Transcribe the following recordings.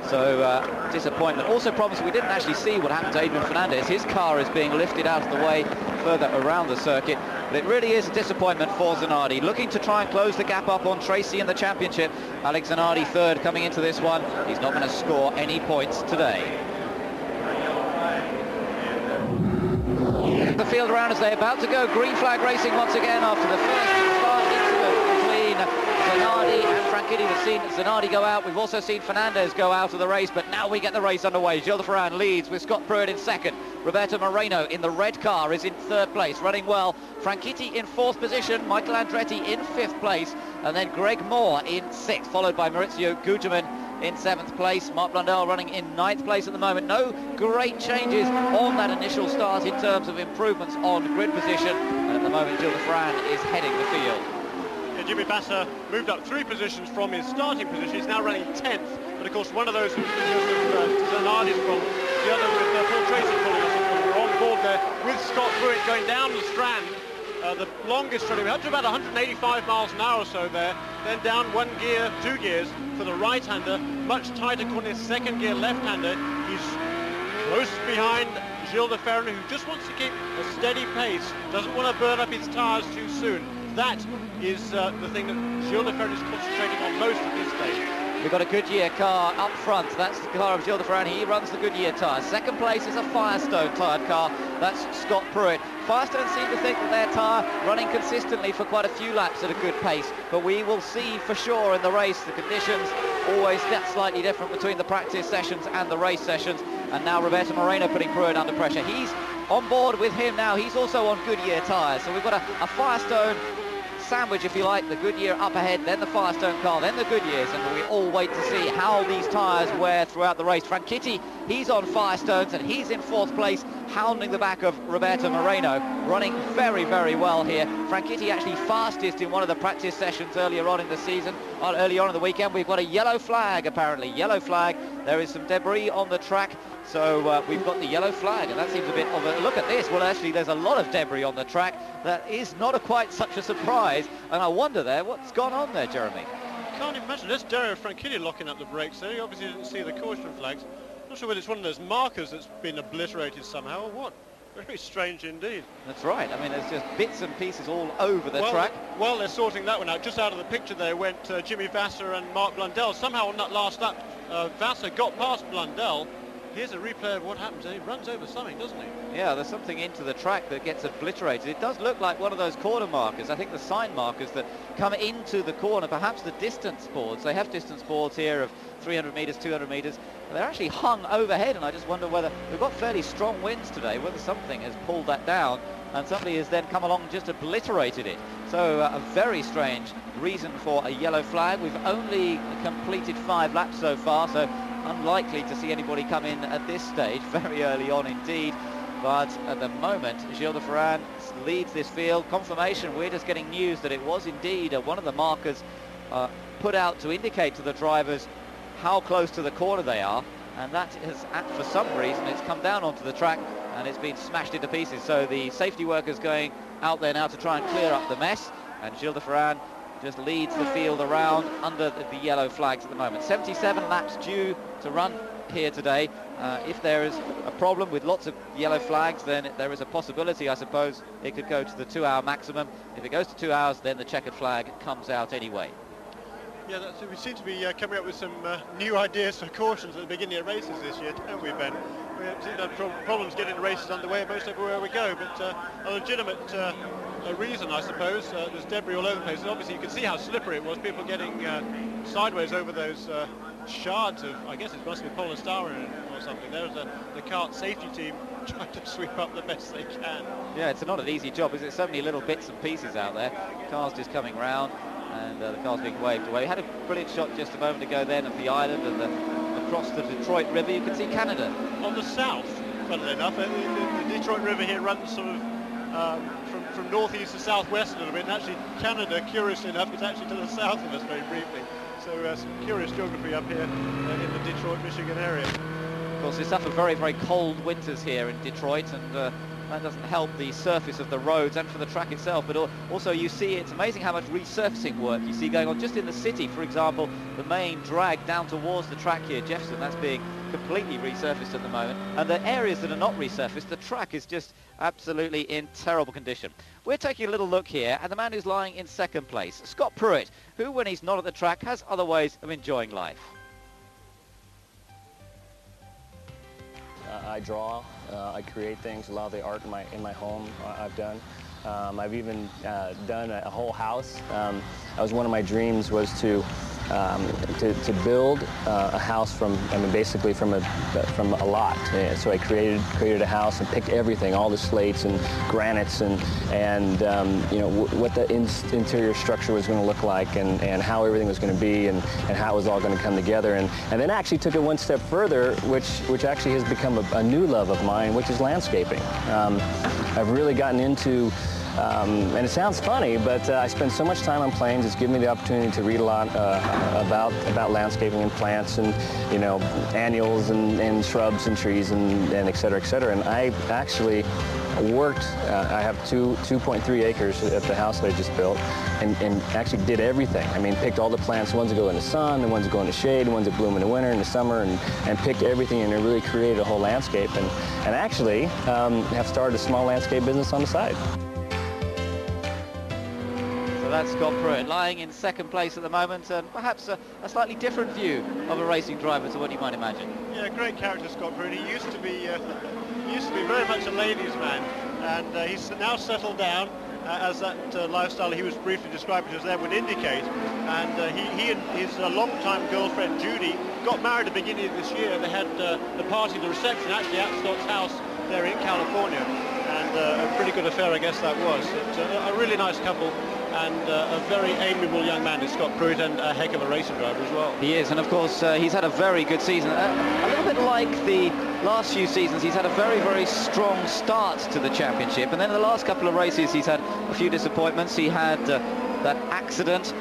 So disappointment. Also problems, we didn't actually see what happened to Adrian Fernandez. His car is being lifted out of the way further around the circuit. But it really is a disappointment for Zanardi, looking to try and close the gap up on Tracy in the championship. Alex Zanardi third coming into this one. He's not going to score any points today. The field around as they're about to go. Green flag racing once again after the first start between Zanardi and Franchitti. We've seen Zanardi go out. We've also seen Fernandez go out of the race, but now we get the race underway. Gilles de Ferran leads with Scott Pruitt in second. Roberto Moreno in the red car is in third place, running well. Franchitti in fourth position, Michael Andretti in fifth place, and then Greg Moore in sixth, followed by Maurizio Gugelmin in seventh place. Marc Blundell running in ninth place at the moment. No great changes on that initial start in terms of improvements on grid position, and at the moment Gilles de Ferran is heading the field. Yeah, Jimmy Vasser moved up 3 positions from his starting position. He's now running 10th, but of course one of those was because of Zanardi's problem, the other with Paul Tracy pulling us up. We're on board there with Scott Pruitt going down the strand. The longest running, up to about 185 miles an hour or so there, then down 1 gear, 2 gears for the right-hander, much tighter corner, second gear left-hander. He's close behind Gilles de Ferran, who just wants to keep a steady pace, doesn't want to burn up his tyres too soon. That is the thing that Gilles de Ferran is concentrating on most at this stage. We've got a Goodyear car up front. That's the car of Gilles de Ferran. He runs the Goodyear tyres. Second place is a Firestone tyred car. That's Scott Pruitt. Firestone seem to think that their tyre running consistently for quite a few laps at a good pace, but we will see for sure in the race. The conditions always that slightly different between the practice sessions and the race sessions. And now Roberto Moreno putting Pruitt under pressure. He's on board with him now. He's also on Goodyear tyres. So we've got a Firestone sandwich, if you like, the Goodyear up ahead, then the Firestone car, then the Goodyears, and we all wait to see how these tyres wear throughout the race. Franchitti, he's on Firestones and he's in fourth place, hounding the back of Roberto Moreno, running very, very well here. Franchitti actually fastest in one of the practice sessions earlier on in the season, earlier on in the weekend. We've got a yellow flag, apparently, yellow flag. There is some debris on the track, so we've got the yellow flag, and that seems a bit of a look at this. Well, actually, there's a lot of debris on the track. That is not quite such a surprise, and I wonder there what's gone on there, Jeremy. Can't imagine. That's Dario Franchitti locking up the brakes there. He obviously didn't see the caution flags. Not sure whether it's one of those markers that's been obliterated somehow or what. Very strange indeed. That's right. I mean, there's just bits and pieces all over the track. Well, they're sorting that one out. Just out of the picture there went Jimmy Vasser and Marc Blundell. Somehow on that last lap, Vasser got past Blundell. Here's a replay of what happens. He runs over something, doesn't he? Yeah, there's something into the track that gets obliterated. It does look like one of those corner markers. I think the sign markers that come into the corner, perhaps the distance boards. They have distance boards here of 300 metres, 200 metres. They're actually hung overhead, and I just wonder whether we've got fairly strong winds today, whether something has pulled that down and somebody has then come along and just obliterated it. So a very strange reason for a yellow flag. We've only completed 5 laps so far, so unlikely to see anybody come in at this stage, very early on indeed. But at the moment, Gilles de Ferran leads this field. Confirmation, we're just getting news that it was indeed one of the markers put out to indicate to the drivers how close to the corner they are, and that has, for some reason, it's come down onto the track and it's been smashed into pieces. So the safety workers going out there now to try and clear up the mess, and Gilles de Ferran just leads the field around under the yellow flags at the moment. 77 laps due to run here today. If there is a problem with lots of yellow flags, then there is a possibility, I suppose, it could go to the 2-hour maximum. If it goes to 2 hours, then the checkered flag comes out anyway. Yeah, we seem to be coming up with some new ideas for cautions at the beginning of races this year, don't we, Ben? We seem to have problems getting the races underway most everywhere we go, but a legitimate reason, I suppose. There's debris all over the place. And obviously, you can see how slippery it was. People getting sideways over those shards of, I guess it must be polystyrene or something. There's the kart safety team trying to sweep up the best they can. Yeah, it's not an easy job, is it? So many little bits and pieces out there. Cars just coming round, and the car's being waved away. We had a brilliant shot just a moment ago then of the island and across the Detroit River. You can see Canada. On the south, funnily enough, the Detroit River here runs sort of from northeast to southwest a little bit, and actually Canada, curiously enough, is actually to the south of us very briefly. So some curious geography up here in the Detroit, Michigan area. Of course, they suffer very, very cold winters here in Detroit, and that doesn't help the surface of the roads and for the track itself, but also you see it's amazing how much resurfacing work you see going on just in the city. For example, the main drag down towards the track here, Jefferson, that's being completely resurfaced at the moment, and the areas that are not resurfaced, the track is just absolutely in terrible condition. We're taking a little look here at the man who's lying in second place, Scott Pruett, who when he's not at the track has other ways of enjoying life. I draw, I create things. A lot of the art in my home I've done. I've even done a whole house. That was one of my dreams, was to build a house from, basically from a lot. So I created a house and picked everything, all the slates and granites and what the interior structure was going to look like and how everything was going to be and how it was all going to come together. And then actually took it one step further, which actually has become a new love of mine, which is landscaping. I've really gotten into and it sounds funny, but I spend so much time on planes. It's given me the opportunity to read a lot about landscaping and plants and annuals and shrubs and trees and et cetera, et cetera. And I actually worked. I have 2.3 acres at the house that I just built, and actually did everything. Picked all the plants, the ones that go in the sun, the ones that go in the shade, the ones that bloom in the winter and the summer, and picked everything, and it really created a whole landscape. And actually have started a small landscape business on the side. So that's Scott Pruett lying in second place at the moment, and perhaps a slightly different view of a racing driver to what you might imagine. Yeah, great character, Scott Pruett. He used to be very much a ladies' man, and he's now settled down as that lifestyle he was briefly described as there would indicate. And he and his longtime girlfriend Judy got married at the beginning of this year. They had the party, the reception, actually at Scott's house there in California, and a pretty good affair, I guess that was. It's a really nice couple. And a very amiable young man is Scott Pruett, and a heck of a racing driver as well. He is, and of course he's had a very good season. A little bit like the last few seasons, he's had a very, very strong start to the championship, and then the last couple of races he's had a few disappointments. He had that accident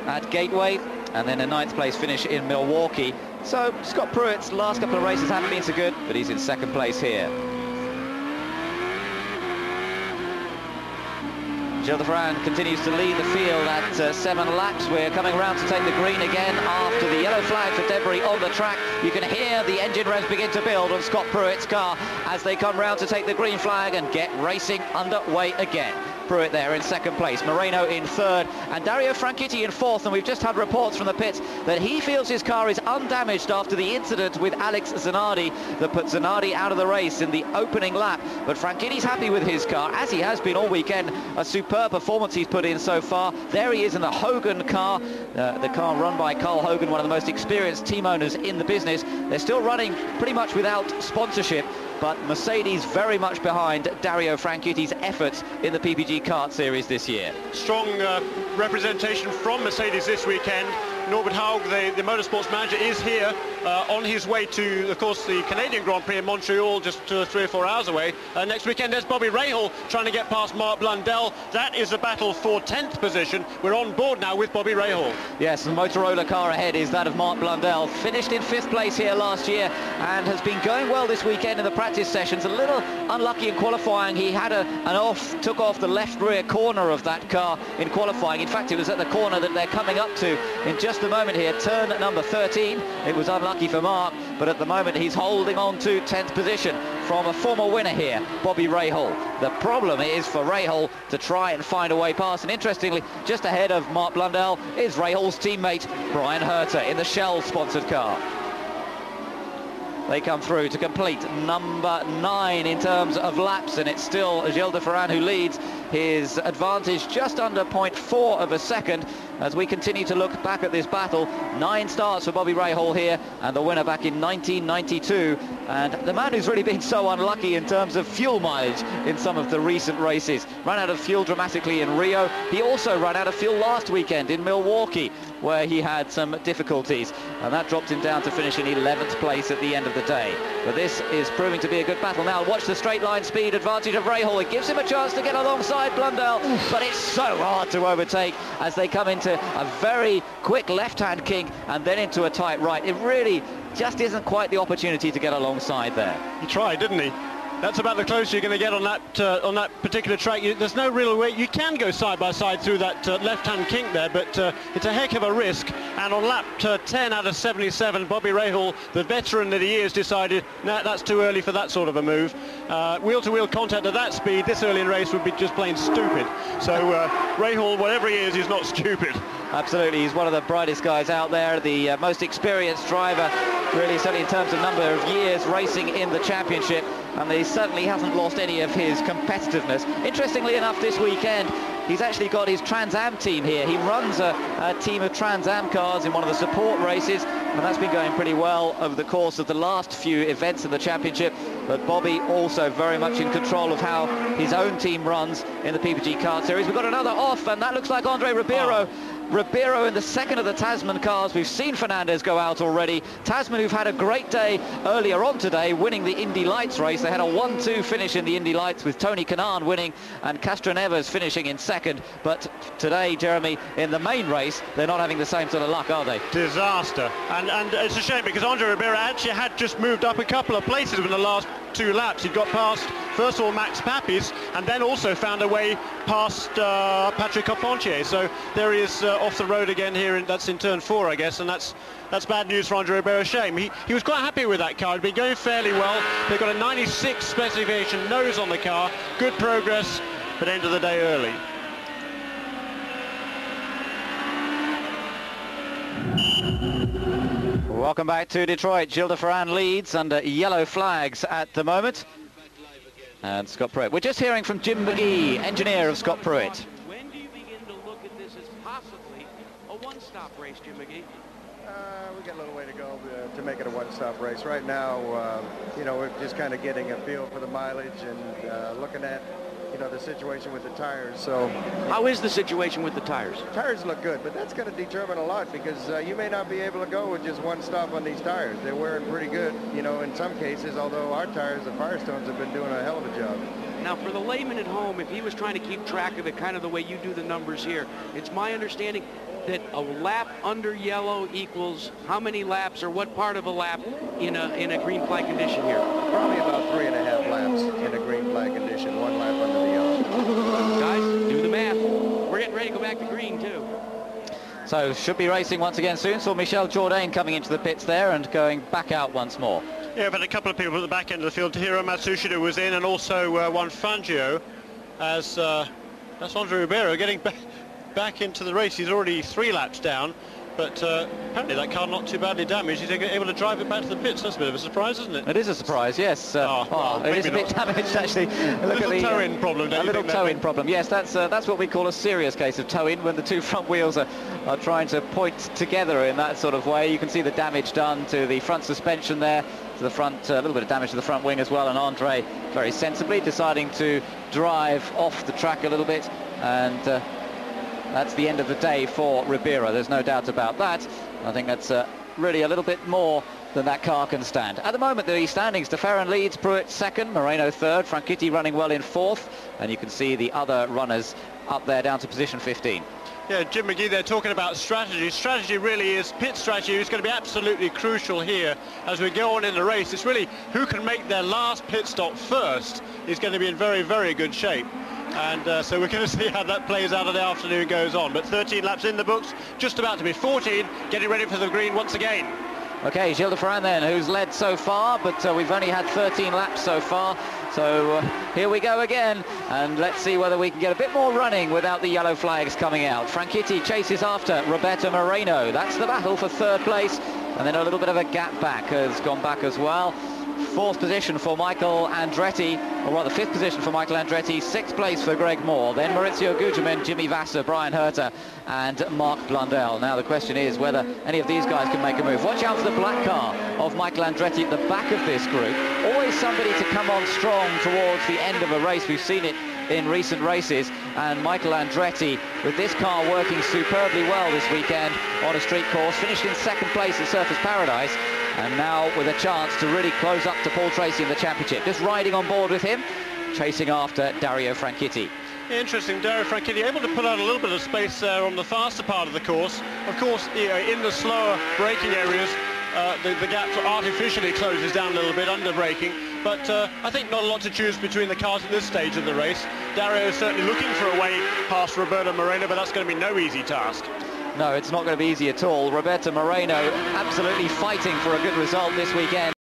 at Gateway, and then a 9th place finish in Milwaukee. So Scott Pruett's last couple of races haven't been so good, but he's in second place here. Gilles de Ferran continues to lead the field at 7 laps. We're coming around to take the green again after the yellow flag for debris on the track. You can hear the engine revs begin to build on Scott Pruett's car as they come round to take the green flag and get racing underway again. Pruett there in second place, Moreno in third, and Dario Franchitti in fourth. And we've just had reports from the pits that he feels his car is undamaged after the incident with Alex Zanardi that put Zanardi out of the race in the opening lap. But Franchitti's happy with his car, as he has been all weekend. A superb performance he's put in so far. There he is in the Hogan car, the car run by Carl Hogan, one of the most experienced team owners in the business. They're still running pretty much without sponsorship, but Mercedes very much behind Dario Franchitti's efforts in the PPG Kart Series this year. Strong representation from Mercedes this weekend. Norbert Haug, the motorsports manager, is here on his way to, of course, the Canadian Grand Prix in Montreal, just 3 or 4 hours away. Next weekend, there's Bobby Rahal trying to get past Mark Blundell. That is a battle for 10th position. We're on board now with Bobby Rahal. Yes, the Motorola car ahead is that of Mark Blundell. Finished in 5th place here last year and has been going well this weekend in the practice sessions. A little unlucky in qualifying. He had took off the left rear corner of that car in qualifying. In fact, it was at the corner that they're coming up to in just a moment here, turn number 13. It was unlucky for Mark, but at the moment he's holding on to 10th position from a former winner here, Bobby Rahal. The problem is for Rahal to try and find a way past, and interestingly, just ahead of Mark Blundell is Rahal's teammate Brian Herter in the Shell sponsored car. They come through to complete number 9 in terms of laps, and it's still Gilles de Ferran who leads. His advantage just under 0.4 of a second as we continue to look back at this battle. 9 starts for Bobby Rahal here, and the winner back in 1992. And the man who's really been so unlucky in terms of fuel mileage in some of the recent races. Ran out of fuel dramatically in Rio. He also ran out of fuel last weekend in Milwaukee, where he had some difficulties, and that dropped him down to finish in 11th place at the end of the day. But this is proving to be a good battle. Now watch the straight line speed advantage of Rahal. It gives him a chance to get alongside Blundell, but it's so hard to overtake as they come into a very quick left-hand kink and then into a tight right. It really just isn't quite the opportunity to get alongside there. He tried, didn't he? That's about the closest you're going to get on that particular track. There's no real way. You can go side by side through that left-hand kink there, but it's a heck of a risk. And on lap 10 out of 77, Bobby Rahal, the veteran that he is, decided, nah, that's too early for that sort of a move. Wheel-to-wheel contact at that speed this early in the race would be just plain stupid. So Rahal, whatever he is not stupid. Absolutely, he's one of the brightest guys out there, the most experienced driver, really, certainly in terms of number of years racing in the championship, and he certainly hasn't lost any of his competitiveness. Interestingly enough, this weekend, he's actually got his Trans Am team here. He runs a team of Trans Am cars in one of the support races, and that's been going pretty well over the course of the last few events in the championship. But Bobby also very much in control of how his own team runs in the PPG Kart Series. We've got another off, and that looks like Andre Ribeiro. Ribeiro in the second of the Tasman cars. We've seen Fernandez go out already. Tasman, who've had a great day earlier on today, winning the Indy Lights race. They had a 1-2 finish in the Indy Lights with Tony Kanaan winning and Castroneves finishing in second. But today, Jeremy, in the main race, they're not having the same sort of luck, are they? Disaster. And it's a shame because Andre Ribeiro actually had just moved up a couple of places in the last 2 laps. He'd got past, first of all, Max Papis, and then also found a way past Patrick Carpentier. So there he is off the road again here, that's in turn 4, I guess, and that's bad news for Andre Ribeiro. Shame. He was quite happy with that car. It'd been going fairly well. They've got a 96 specification nose on the car. Good progress, but end of the day early. Welcome back to Detroit. Gilles de Ferran leads under yellow flags at the moment. And Scott Pruitt. We're just hearing from Jim McGee, engineer of Scott Pruitt. When do you begin to look at this as possibly a one-stop race, Jim McGee? We got a little way to go to make it a one-stop race. Right now, you know, we're just kind of getting a feel for the mileage and looking at, you know, the situation with the tires. So how is the situation with the tires? Tires look good, but that's going to determine a lot because you may not be able to go with just one stop on these tires. They're wearing pretty good, you know, in some cases, although our tires, the Firestones, have been doing a hell of a job. Now, for the layman at home, if he was trying to keep track of it kind of the way you do the numbers here, it's my understanding that a lap under yellow equals how many laps or what part of a lap in a green flag condition here? Probably about 3.5 laps in a green flag condition, 1 lap under the yellow. Guys, do the math. We're getting ready to go back to green, too. So should be racing once again soon. Saw Michel Jourdain coming into the pits there and going back out once more. Yeah, but a couple of people at the back end of the field. Hiro Matsushita was in, and also Juan Fangio, as that's Andre Ribeiro getting back into the race. He's already 3 laps down, but apparently that car not too badly damaged. He's able to drive it back to the pits. That's a bit of a surprise, isn't it? It is a surprise, yes. Well, it is a bit damaged, actually. Look at the toe-in problem. A little toe-in problem. Yes, that's what we call a serious case of toe-in, when the 2 front wheels are trying to point together in that sort of way. You can see the damage done to the front suspension there, to the front, a little bit of damage to the front wing as well, and Andre very sensibly deciding to drive off the track a little bit, and that's the end of the day for Ribeiro. There's no doubt about that. I think that's really a little bit more than that car can stand. At the moment, the standings, de Ferran leads, Pruitt second, Moreno third, Franchitti running well in fourth, and you can see the other runners up there down to position 15. Yeah, Jim McGee, they're talking about strategy. Strategy really is, pit strategy is going to be absolutely crucial here as we go on in the race. It's really who can make their last pit stop first is going to be in very, very good shape. And so we're going to see how that plays out as the afternoon goes on. But 13 laps in the books, just about to be 14, getting ready for the green once again. Okay, Gilles de Ferran then, who's led so far, but we've only had 13 laps so far. So here we go again, and let's see whether we can get a bit more running without the yellow flags coming out. Franchitti chases after Roberto Moreno. That's the battle for third place, and then a little bit of a gap back has gone back as well. Fourth position for Michael Andretti, or rather fifth position for Michael Andretti, sixth place for Greg Moore, then Maurizio Gugelmin, Jimmy Vasser, Brian Herter and Mark Blundell. Now the question is whether any of these guys can make a move. Watch out for the black car of Michael Andretti at the back of this group. Always somebody to come on strong towards the end of a race. We've seen it in recent races, and Michael Andretti with this car working superbly well this weekend on a street course, finished in second place at Surfers Paradise, and now with a chance to really close up to Paul Tracy in the championship. Just riding on board with him, chasing after Dario Franchitti. Interesting, Dario Franchitti able to put out a little bit of space there on the faster part of the course. Of course, in the slower braking areas, the gap artificially closes down a little bit under braking, but I think not a lot to choose between the cars at this stage of the race. Dario is certainly looking for a way past Roberto Moreno, but that's going to be no easy task. No, it's not going to be easy at all. Roberto Moreno absolutely fighting for a good result this weekend.